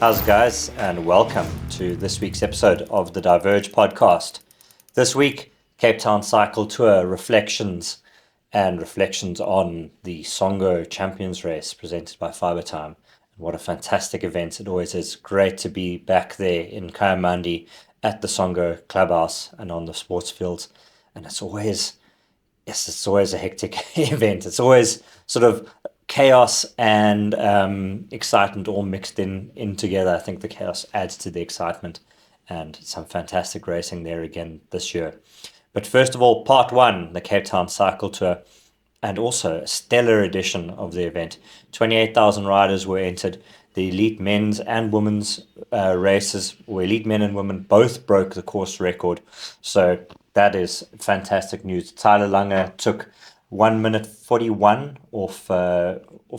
How's it, guys, and welcome to this week's episode of the Diverge Podcast. This week, Cape Town Cycle Tour reflections on the Songo Champions Race presented by Fibertime. What a fantastic event. It always is great to be back there in Kayamandi at the Songo clubhouse and on the sports fields. And it's always a hectic event. It's always sort of chaos and excitement all mixed in together. I think the chaos adds to the excitement, and some fantastic racing there again this year. But first of all, part one, the Cape Town Cycle Tour, and also a stellar edition of the event. 28,000 riders were entered. The elite men's and women's races, or elite men and women, both broke the course record. So that is fantastic news. Tyler Lange took 1 minute 41 off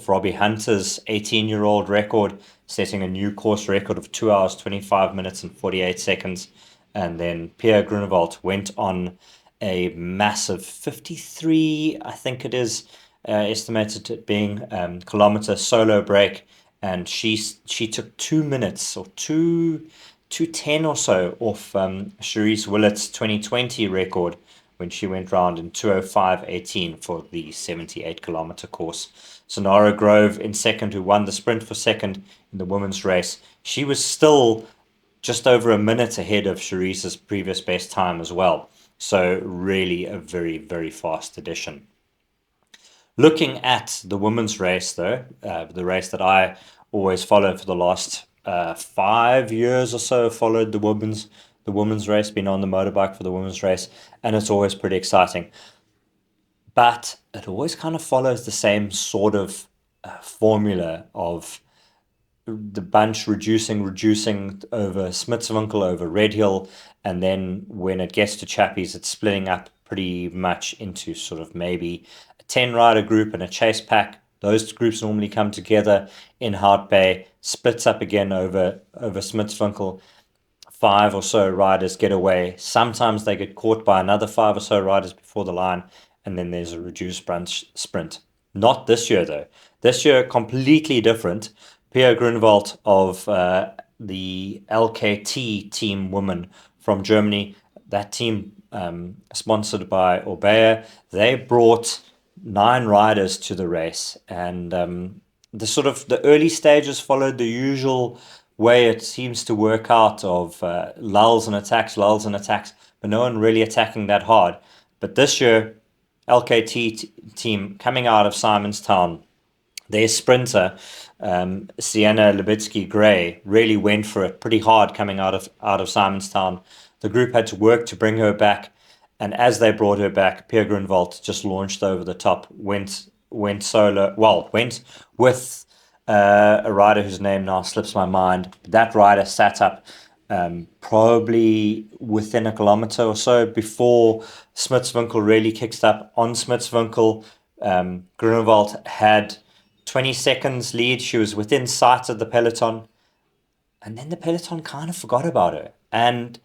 Robbie Hunter's 18-year-old record, setting a new course record of 2 hours, 25 minutes and 48 seconds. And then Pia Grünewald went on a massive 53, I think it is, estimated it being kilometre solo break. And she took 2 minutes or 2:10 or so off Cherise Willeit's 2020 record, when she went round in 2:05.18 for the 78-kilometre course. Sonara Grove in second, who won the sprint for second in the women's race. She was still just over a minute ahead of Cherise's previous best time as well. So really a very, very fast edition. Looking at the women's race, though, the race that I always follow for the last 5 years or so, followed the women's race, been on the motorbike for the women's race, and it's always pretty exciting. But it always kind of follows the same sort of formula of the bunch reducing over Smitswinkel, over Red Hill, and then when it gets to Chappies, it's splitting up pretty much into sort of maybe a 10-rider group and a chase pack. Those groups normally come together in Hout Bay, splits up again over Smitswinkel. 5 or so riders get away. Sometimes they get caught by another 5 or so riders before the line, and then there's a reduced sprint. Not this year, though. This year, completely different. Pia Grünewald of the LKT team women from Germany, that team sponsored by Orbea, they brought 9 riders to the race, and the early stages followed the usual way it seems to work out of lulls and attacks, but no one really attacking that hard. But this year, LKT team coming out of Simonstown, their sprinter, Sienna Lubitsky-Gray, really went for it pretty hard coming out of Simonstown. The group had to work to bring her back, and as they brought her back, Pia Grünewald just launched over the top, went solo, went with a rider whose name now slips my mind. That rider sat up probably within a kilometre or so before Smitswinkel really kicked up. On Smitswinkel, Grünewald had 20 seconds lead. She was within sight of the peloton, and then the peloton kind of forgot about her, and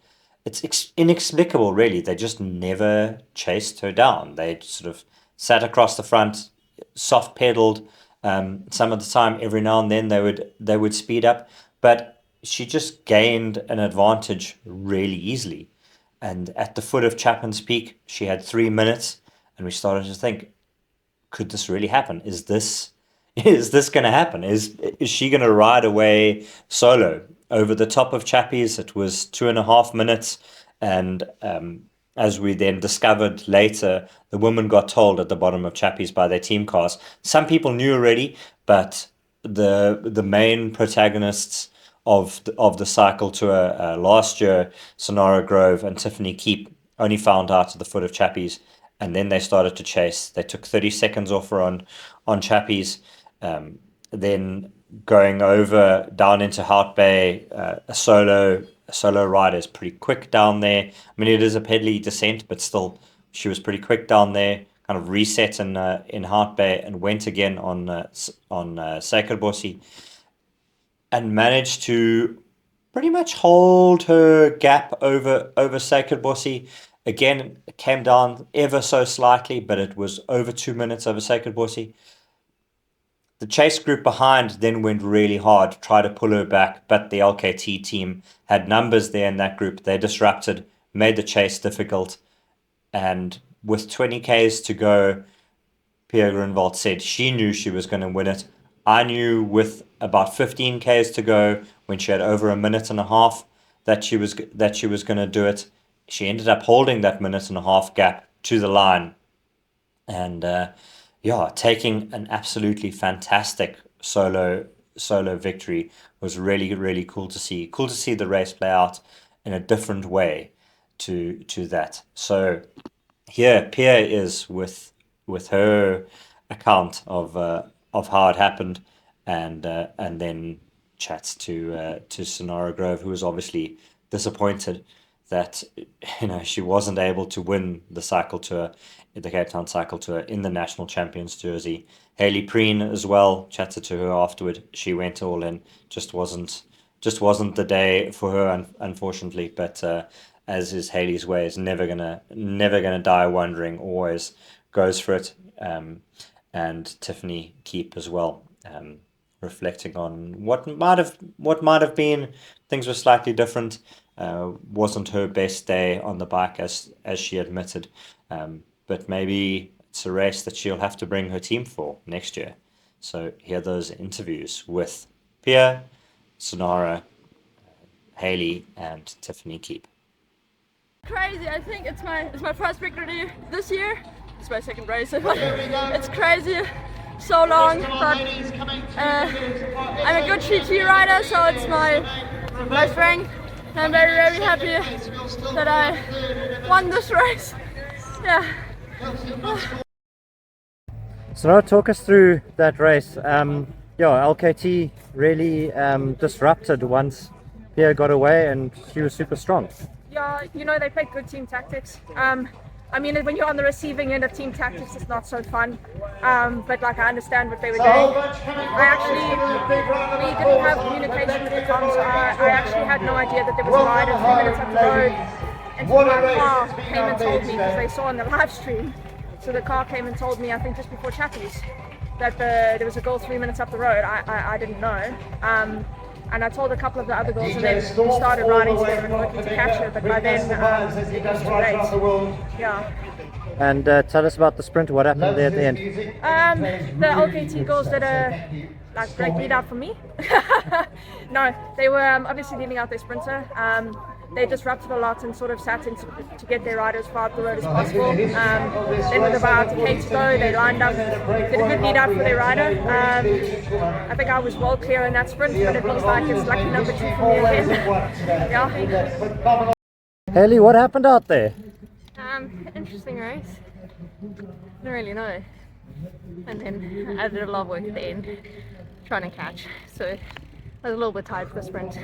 it's inexplicable, really. They just never chased her down. They sort of sat across the front, soft pedaled. Some of the time, every now and then, they would speed up, but she just gained an advantage really easily. And at the foot of Chapman's Peak, she had 3 minutes, and we started to think, could this really happen? Is this going to happen? Is she going to ride away solo over the top of Chappies? It was 2.5 minutes, and as we then discovered later, the women got told at the bottom of Chappies by their team cars. Some people knew already, but the main protagonists of the cycle tour last year, Sonara Grove and Tiffany Keep, only found out at the foot of Chappies, and then they started to chase. They took 30 seconds off her on Chappies, then going over down into Hout Bay, a solo rider is pretty quick down there. I mean, it is a pedally descent, but still, she was pretty quick down there. Kind of reset in Hout Bay and went again on Suikerbossie, and managed to pretty much hold her gap over Suikerbossie. Again, it came down ever so slightly, but it was over 2 minutes over Suikerbossie. The chase group behind then went really hard to try to pull her back, but the LKT team had numbers there in that group. They disrupted, made the chase difficult, and with 20 Ks to go, Pia Grünewald said she knew she was going to win it. I knew with about 15 Ks to go, when she had over a minute and a half, that she was going to do it. She ended up holding that minute and a half gap to the line, and taking an absolutely fantastic solo victory was really, really cool to see. Cool to see the race play out in a different way to that. So here Pia is with her account of how it happened, and then chats to Sonora Grove, who was obviously disappointed that she wasn't able to win the cycle tour, the Cape Town cycle tour, in the national champions jersey. Hayley Preen as well, chatted to her afterward. She went all in. Just wasn't the day for her, unfortunately. But as is Hayley's way, is never gonna die wondering. Always goes for it. And Tiffany Keep as well, reflecting on what might have been. Things were slightly different. Wasn't her best day on the bike, as she admitted, but maybe it's a race that she'll have to bring her team for next year. So here are those interviews with Pia, Sonora, Hayley, and Tiffany Keep. Crazy! I think it's my first victory this year. It's my second race. It's crazy, so long, but I'm a good GT rider, so it's my strength. I'm very, very happy that I won this race. Yeah. So now talk us through that race. LKT really disrupted once Pia got away, and she was super strong. Yeah, they played good team tactics. When you're on the receiving end of team tactics, it's not so fun. But I understand what they were doing. We didn't have communication with the comms. I actually had no idea that there was a rider 3 minutes up the road. And my car came and told me, because they saw on the live stream. So the car came and told me, I think just before Chatties, that there was a girl 3 minutes up the road. I didn't know. And I told a couple of the other girls, and then we started riding together and working to catch her. But by then, it was too late. Yeah. And tell us about the sprint. What happened there at the end? The LKT girls did a great lead out for me. No, they were obviously leading out their sprinter. They disrupted a lot and sort of sat in to get their riders far up the road as possible. Then with about 8 to go, they lined up, did a good lead out for their rider. I think I was well clear in that sprint, but it looks like it's lucky number 2 for me again. Yeah. Hayley, what happened out there? Interesting race. I don't really know. And then I did a lot of work at the end, trying to catch. So I was a little bit tired for the sprint.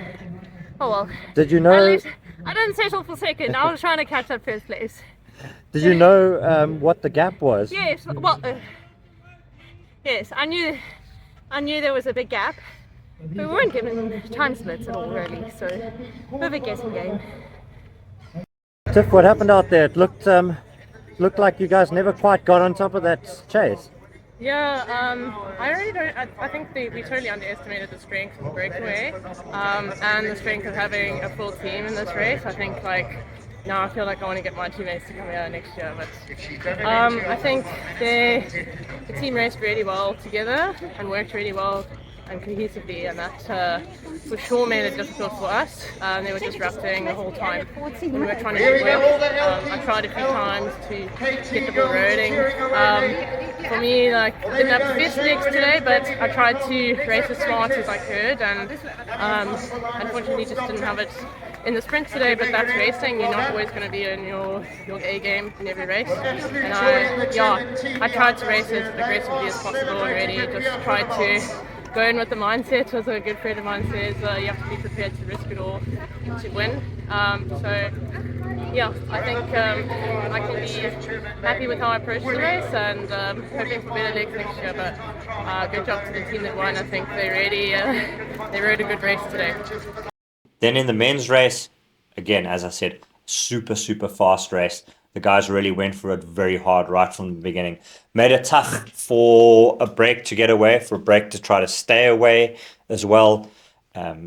Oh well. Did you know? I didn't settle for second. I was trying to catch that first place. Did you know what the gap was? Yes. Well, yes. I knew there was a big gap. But we weren't given time splits at all, really. So, bit of a guessing game. Tiff, what happened out there? It looked like you guys never quite got on top of that chase. Yeah, I really don't. I think we totally underestimated the strength of the breakaway, and the strength of having a full team in this race. I think now I feel like I want to get my teammates to come here next year. But I think the team raced really well together and worked really well and cohesively, and that for sure made it difficult for us. They were disrupting the whole time. We were trying to get work. I tried a few times to get the ball rolling. For me, didn't have the best legs today, but I tried to race as smart as I could, and unfortunately just didn't have it in the sprint today. But that's racing. You're not always going to be in your A game in every race. And I tried to race as aggressively as possible already. Just tried to go in with the mindset, as a good friend of mine says, you have to be prepared to risk it all to win. I think I can be happy with how I approached the race, and hoping for better legs next year. But good job to the team that won. I think they rode a good race today. Then in the men's race, again, as I said, super fast race. The guys really went for it very hard right from the beginning. Made it tough for a break to get away, for a break to try to stay away as well. A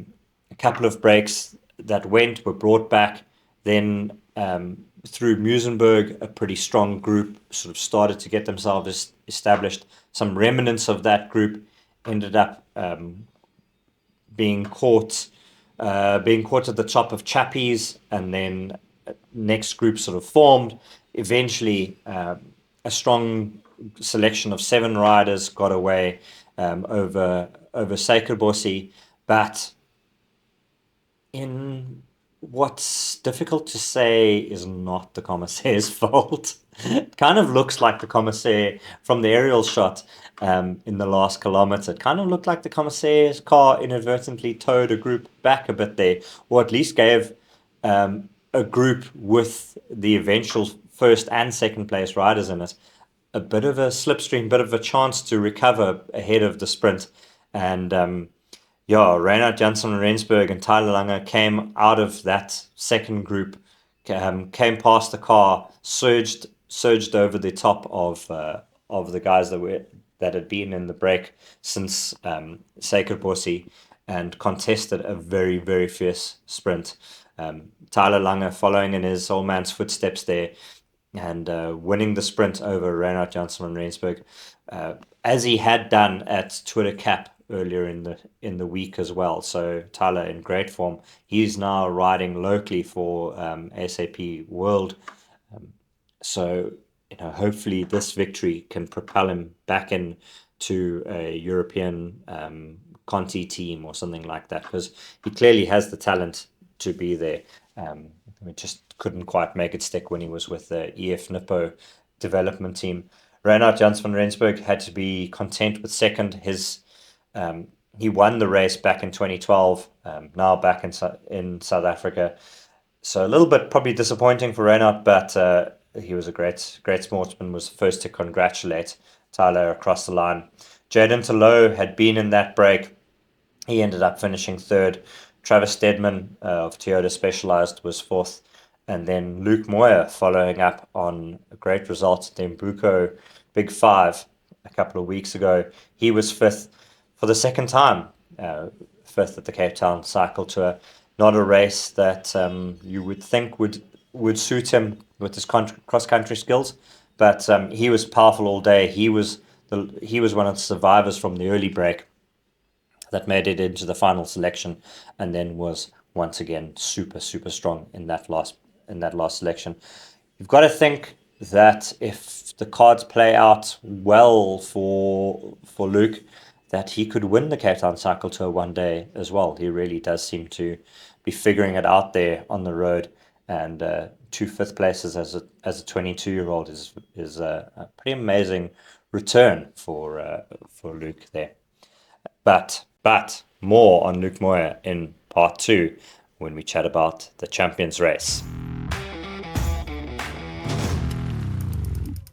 couple of breaks that were brought back. Then through Musenberg, a pretty strong group sort of started to get themselves established. Some remnants of that group ended up being caught at the top of Chappies, and then next group sort of formed. Eventually, a strong selection of 7 riders got away over Sekerbossi, but in what's difficult to say is not the commissaire's fault. It kind of looks like the commissaire from the aerial shot in the last kilometre. It kind of looked like the commissaire's car inadvertently towed a group back a bit there, or at least gave a group with the eventual first and second place riders in it a bit of a slipstream, bit of a chance to recover ahead of the sprint. And Reinhard Janssen Rensburg and Tyler Lange came out of that second group, came past the car, surged over the top of the guys that had been in the break since Sekerbossi, and contested a very, very fierce sprint. Tyler Lange following in his old man's footsteps there, and winning the sprint over Reinhard Janssen and Rensburg, as he had done at Twitter Cap earlier in the week as well. So Tyler in great form. He's now riding locally for SAP World. So hopefully this victory can propel him back into a European Conti team or something like that, because he clearly has the talent to be there. We just couldn't quite make it stick when he was with the EF Nippo development team. Reinhard Janssen van Rensburg had to be content with second. He won the race back in 2012, now back in South Africa. So a little bit probably disappointing for Reinhard, but he was a great sportsman, was the first to congratulate Tyler across the line. Jaden Telo had been in that break. He ended up finishing third. Travis Stedman of Toyota Specialized was fourth. And then Luke Moyer following up on a great result at the Mbuko Big Five a couple of weeks ago. He was fifth for the second time, fifth at the Cape Town Cycle Tour. Not a race that you would think would suit him with his cross-country skills, but he was powerful all day. He was one of the survivors from the early break that made it into the final selection, and then was once again super, super strong in that last selection. You've got to think that if the cards play out well for Luke, that he could win the Cape Town Cycle Tour one day as well. He really does seem to be figuring it out there on the road, and 2 fifth places as a 22-year-old is a pretty amazing return for Luke there. But more on Luke Moyer in part 2 when we chat about the Champions Race.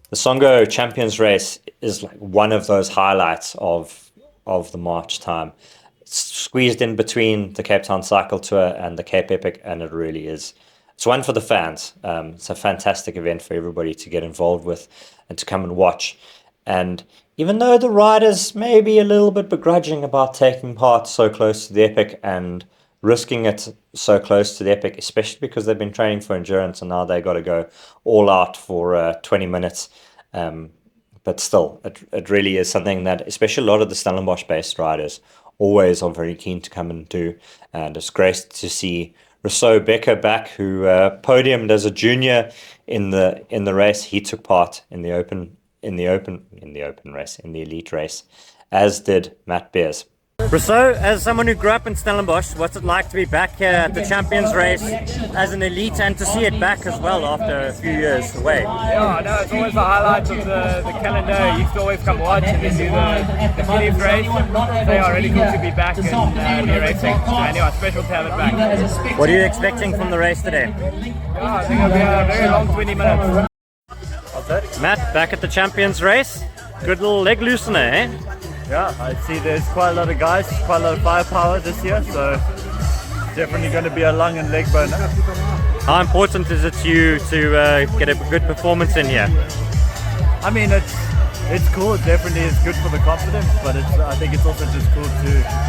The Songo Champions Race is like one of those highlights of the March time. It's squeezed in between the Cape Town Cycle Tour and the Cape Epic, and it really is. It's one for the fans. It's a fantastic event for everybody to get involved with and to come and watch. And even though the riders may be a little bit begrudging about taking part so close to the Epic and risking it so close to the Epic, especially because they've been training for endurance and now they got to go all out for 20 minutes. But still, it really is something that, especially a lot of the Stellenbosch-based riders, always are very keen to come and do. And it's great to see Rousseau Becker back, who podiumed as a junior in the race. He took part in the elite race, as did Matt Beers. Rousseau, as someone who grew up in Stellenbosch, what's it like to be back here at the Champions Race as an elite and to see it back as well after a few years away? Yeah, no, it's always the highlight of the calendar. You used to always come watch and then do the Phillies race. So yeah, really good to be back and be racing. Anyway, special to have it back. What are you expecting from the race today? Yeah, I think it'll be a very long 20 minutes. Matt, back at the Champions Race. Good little leg loosener, eh? Yeah, I see there's quite a lot of guys, quite a lot of firepower this year, so definitely going to be a lung and leg burner. How important is it to you to get a good performance in here? I mean, it's cool. It definitely is good for the confidence, but I think it's also just cool to,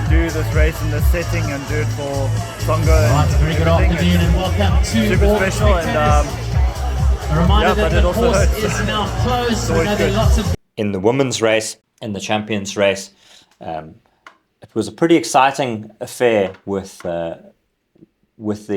do this race in this setting and do it for Songo and Very good everything. afternoon and welcome to Super all special, and spectators. A reminder but that it the also course hurts. is now closed. We always know there are good. lots of In the women's race, in the champions race, it was a pretty exciting affair with the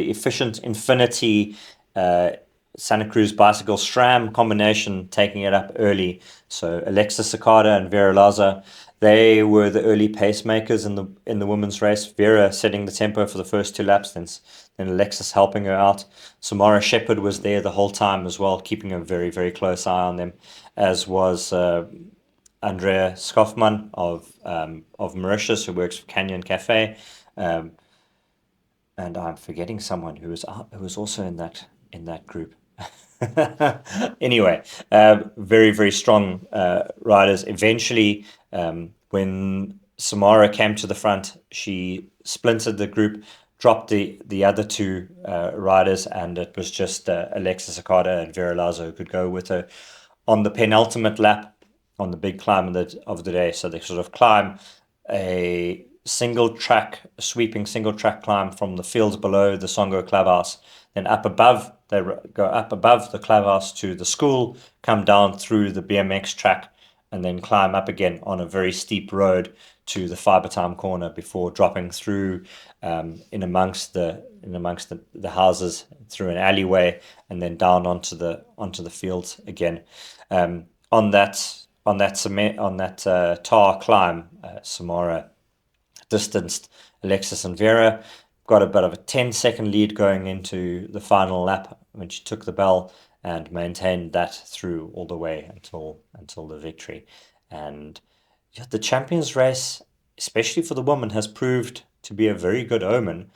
efficient Infinity Santa Cruz bicycle SRAM combination taking it up early. So Alexis Sakata and Vera Laza, they were the early pacemakers in the women's race. Vera setting the tempo for the first 2 laps, then Alexis helping her out. Samara Shepherd was there the whole time as well, keeping a very, very close eye on them, as was Andrea Skoffman of Mauritius, who works for Canyon Cafe, and I'm forgetting someone who was also in that group. Anyway, very, very strong riders. Eventually, when Samara came to the front, she splintered the group, dropped the other 2 riders, and it was just Alexis Sakata and Vera Lazo who could go with her on the penultimate lap on the big climb of the day. So they sort of climb a sweeping single track climb from the fields below the Songo clubhouse, then they go up above the clubhouse to the school, come down through the BMX track, and then climb up again on a very steep road to the fibertime corner before dropping through in amongst the houses through an alleyway, and then down onto the fields again. On that tar climb, Samara distanced Alexis and Vera, got a bit of a 10-second lead going into the final lap when she took the bell, and maintained that through all the way until the victory. And the champions race, especially for the women, has proved to be a very good omen.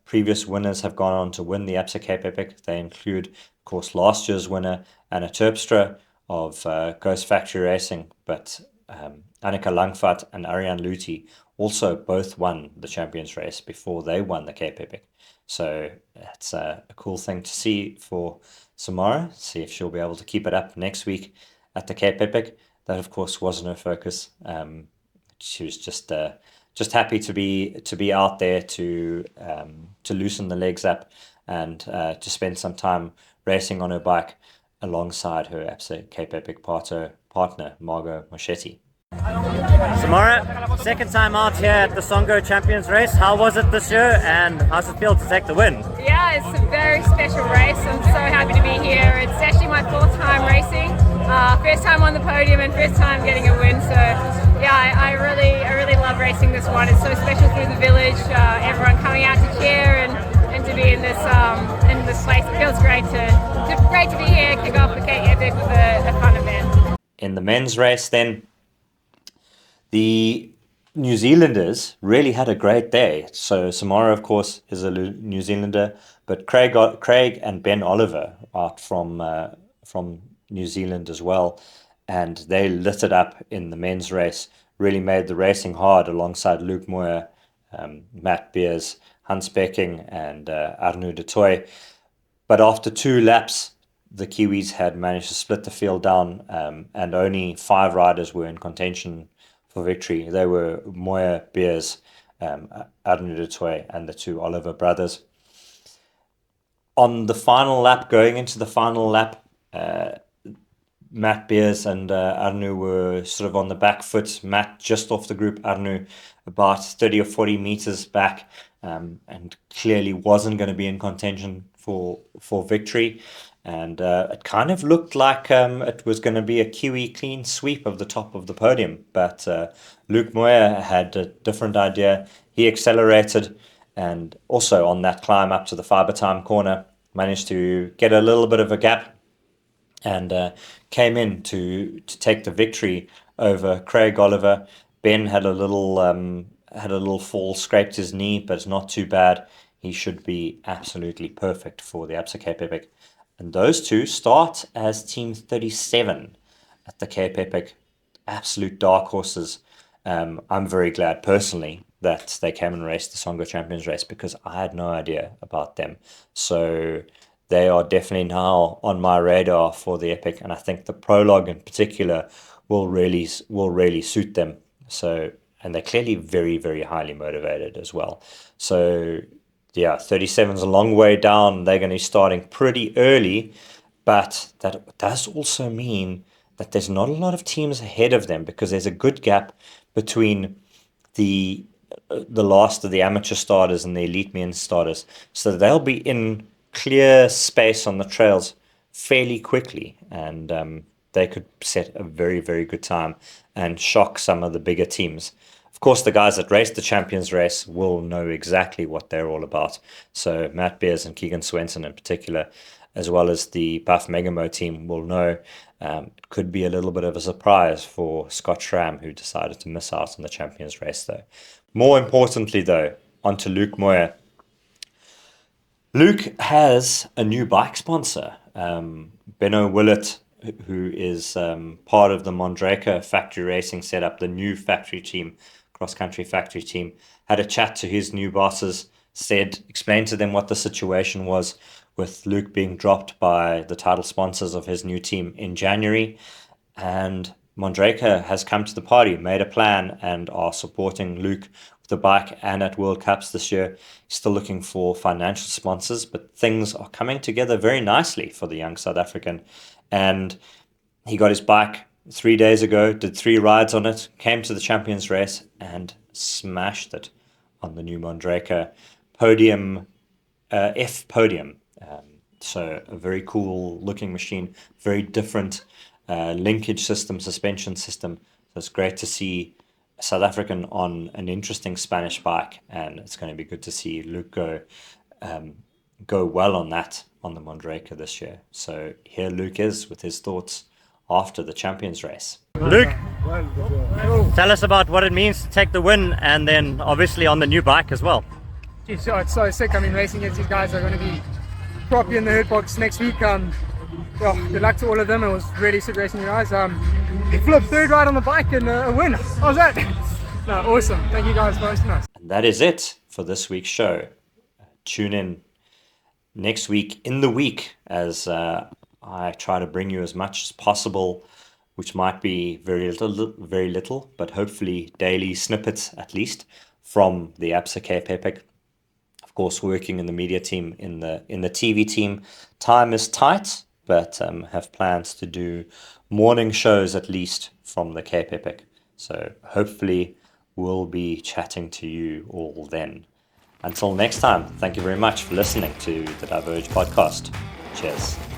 Previous winners have gone on to win the Absa Cape Epic. They include, of course, last year's winner, Anna Terpstra of Ghost Factory Racing, but Annika Langvat and Ariane Luti also both won the champions race before they won the Cape Epic. So it's a cool thing to see for Samara, see if she'll be able to keep it up next week at the Cape Epic. That, of course, wasn't her focus. She was just happy to be out there to loosen the legs up and to spend some time racing on her bike alongside her Absa Cape Epic partner Margot Moschetti. Samara, second time out here at the Songo Champions Race. How was it this year, and how's it feel to take the win? Yeah, it's a very special race. I'm so happy to be here. It's actually my 4th time racing, first time on the podium and first time getting a win. So yeah, I really love racing this one. It's so special through the village. Everyone coming out to cheer and to be in this place. It feels great to be here, kick off the Cape Epic with a fun event. In the men's race, then, the New Zealanders really had a great day. So Samara, of course, is a New Zealander, but Craig and Ben Oliver out from New Zealand as well, and they lit it up in the men's race. Really made the racing hard alongside Luke Moyer, Matt Beers, Hans Becking, and Arnaud de Toy. But after 2 laps, the Kiwis had managed to split the field down, and only 5 riders were in contention for victory. They were Moyer, Beers, Arnaud de Toy, and the 2 Oliver brothers. On the final lap, going into the final lap, Matt Beers and Arnaud were sort of on the back foot. Matt just off the group, Arnaud about 30 or 40 meters back, and clearly wasn't going to be in contention for victory. And it kind of looked like it was going to be a Kiwi clean sweep of the top of the podium. But Luke Moyer had a different idea. He accelerated, and also on that climb up to the fibertime corner, managed to get a little bit of a gap and came in to take the victory over Craig Oliver. Ben had a little fall, scraped his knee, but it's not too bad. He should be absolutely perfect for the Absa Cape Epic. And those 2 start as Team 37 at the Cape Epic. Absolute dark horses. I'm very glad personally that they came and raced the Songo Champions race, because I had no idea about them. So they are definitely now on my radar for the Epic, and I think the prologue in particular will really suit them. So, and they're clearly very, very highly motivated as well. So yeah, 37's a long way down. They're going to be starting pretty early, but that does also mean that there's not a lot of teams ahead of them, because there's a good gap between the last of the amateur starters and the elite men starters. So they'll be in clear space on the trails fairly quickly, and they could set a very, very good time and shock some of the bigger teams. Of course, the guys that race the Champions race will know exactly what they're all about. So Matt Beers and Keegan Swenson in particular, as well as the Buff Megamo team, will know. It could be a little bit of a surprise for Scott Schramm, who decided to miss out on the Champions race, though. More importantly, though, onto Luke Moyer. Luke has a new bike sponsor. Benno Willett, who is part of the Mondraker factory racing setup, the new factory team, cross-country factory team, had a chat to his new bosses, explained to them what the situation was with Luke being dropped by the title sponsors of his new team in January. And Mondraker has come to the party, made a plan, and are supporting Luke with the bike and at World Cups this year. He's still looking for financial sponsors, but things are coming together very nicely for the young South African. And he got his bike 3 days ago, did 3 rides on it, came to the Champions race and smashed it on the new Mondraker podium, F podium. So a very cool looking machine, very different linkage system, suspension system. So it's great to see a South African on an interesting Spanish bike, and it's going to be good to see Luke go well on that on the Mondraker this year. So here Luke is with his thoughts after the Champions race. Luke, tell us about what it means to take the win, and then obviously on the new bike as well. Geez, so it's so sick. I mean, racing against these guys are going to be properly in the herd box next week. Good luck to all of them. It was really sick racing you guys. Flip third ride on the bike and a win. How's that? No, awesome. Thank you guys for hosting us. And that is it for this week's show. Tune in next week in the week as I try to bring you as much as possible, which might be very little, but hopefully daily snippets at least from the ABSA Cape Epic. Of course, working in the media team, in the TV team, time is tight, but have plans to do morning shows at least from the Cape Epic. So hopefully we'll be chatting to you all then. Until next time, thank you very much for listening to the Diverge Podcast. Cheers.